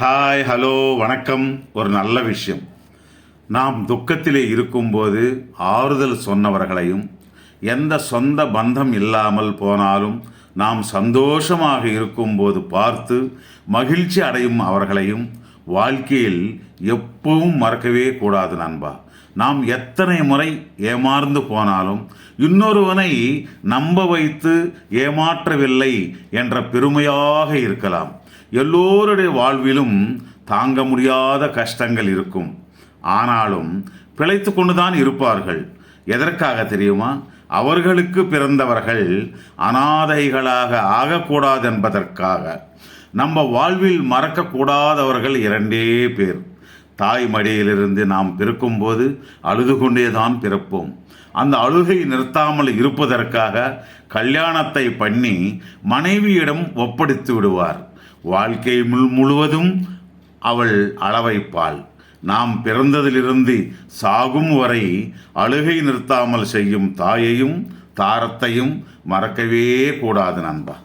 Hi, hello, வணக்கம். ஒரு நல்ல விஷயம். நாம் துக்கத்திலே இருக்கும்போது ஆறுதல் சொன்னவர்களையும், எந்த சொந்த பந்தம் இல்லாமல் போனாலும் நாம் சந்தோஷமாக இருக்கும்போது பார்த்து மகிழ்ச்சி அடையும் அவர்களையும் வாழ்க்கையில் எப்பவும் மறக்கவே கூடாது நண்பா. நாம் எத்தனை முறை ஏமாந்து போனாலும் இன்னொருவனை நம்ப வைத்து ஏமாற்றவில்லை என்ற பெருமையாக இருக்கலாம். எல்லோருடைய வாழ்விலும் தாங்க முடியாத கஷ்டங்கள் இருக்கும். ஆனாலும் பிழைத்து கொண்டுதான் இருப்பார்கள். எதற்காக தெரியுமா? அவர்களுக்கு பிறந்தவர்கள் அனாதைகளாக ஆகக்கூடாது என்பதற்காக. நம்ம வாழ்வில் மறக்கக்கூடாதவர்கள் இரண்டே பேர். தாய் மடியிலிருந்து நாம் பிறக்கும்போது அழுது கொண்டே தான் பிறப்போம். அந்த அழுகை நிறுத்தாமல் இருப்பதற்காக கல்யாணத்தை பண்ணி மனைவியிடம் ஒப்படைத்து விடுவார். வாழ்க்கை முழுவதும் அவள் அளவைப்பாள். நாம் பிறந்ததிலிருந்து சாகும் வரை அழுகை நிறுத்தாமல் செய்யும் தாயையும் தாரத்தையும் மறக்கவே கூடாது நண்பா.